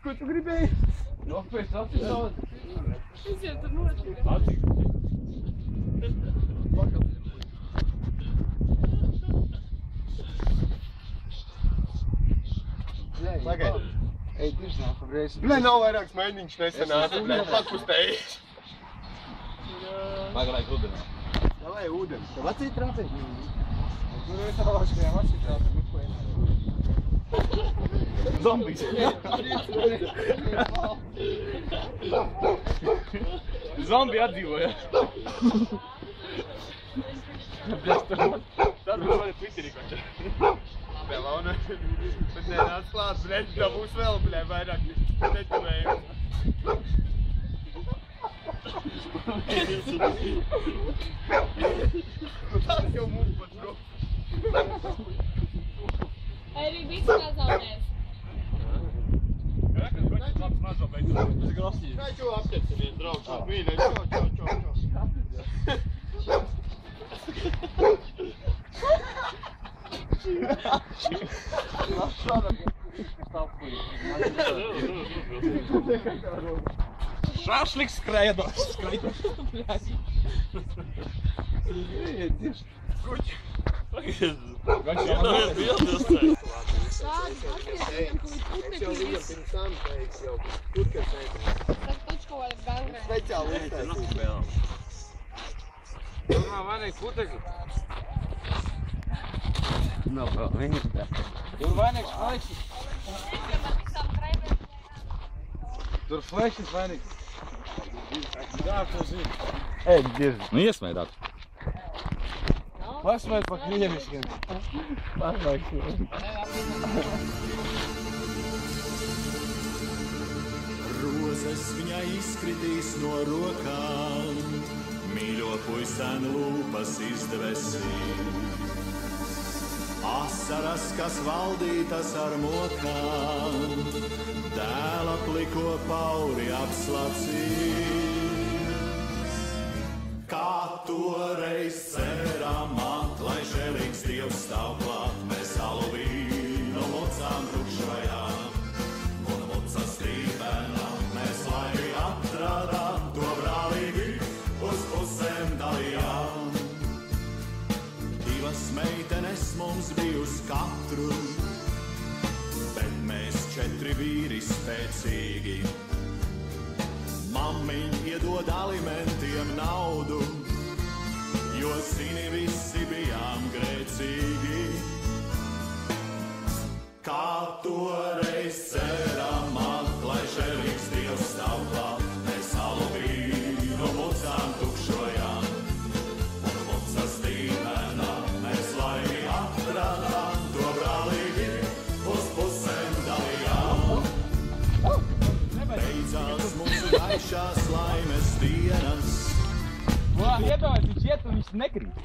Ko tu gribēji? Nopēc apsisauzi. Es jau tur notiku. Pagaid. Ej, tiešām, pareizi. Blē, nav vairāks mēģiņš nesenāca, blē, pakustējies. Pagaid, ūdenī. Davai ūdeni. Tev acī trāpīt? Tur ir savāškajām acī trāpīt, nu ko Zombijs. Zombi atdzīvoja. Tad būs mani Twitterī koča. Vēl launa. Bet nenāc klāt, blē, tā būs vēl, blē, vairāk neķumējums. Tas jau mums pat bro. Arī visi nezaudēs. Rekas, kočas labs mazo beidzot. Tas ir grosīgi. Kā jau apķersimies, draugs, mīļai, čau. Šašliks skrēja. Kuķi. Viņš jau nevies bildes te. Tādi attiecībiem, ko ir putekļi viss. Pirms tam teiks jau, kur kas teiks. Tas taču kaut kāda gangrēna. Speciāli uztaisīt. Domā, vainīgi putekļi. Nav vēl, viņš te. Tur vainīgs flešis. Tur flešis vainīgs. Jā, to zinu. Ej, dirži. Nu iesmēdāt. Pasmēt pa krieviškiem. Rozes viņai izkritīs no rokām, mīļo puisēnu lūpas izdevesīs. Asaras, kas valdītas ar mokām, dēla pliko pauri apslacīs. Kā toreiz cerām lai žēlīgs Dievs stāv klāt, mēs alu vīnu mocām tukšojām, un mocas tīpenām mēs laimi atradām, to brālīgi uz pusēm dalījām. Divas meitenes mums bija uz katru, bet mēs 4 vīri spēcīgi. Mammiņ iedod alimentiem naudu, jo zini visi bijām grēcīgi. Kā toreiz cerām lai žēlīgs Dievs stāv klāt, mēs alu vīnu mucām tukšojām, un mucas tīpenām mēs laimi atradām, to brālīgi uz pusēm dalījām. Beidzās mūsu gaišās laimes dienas. Iedomājies, viņš iet un viņš nekrīt.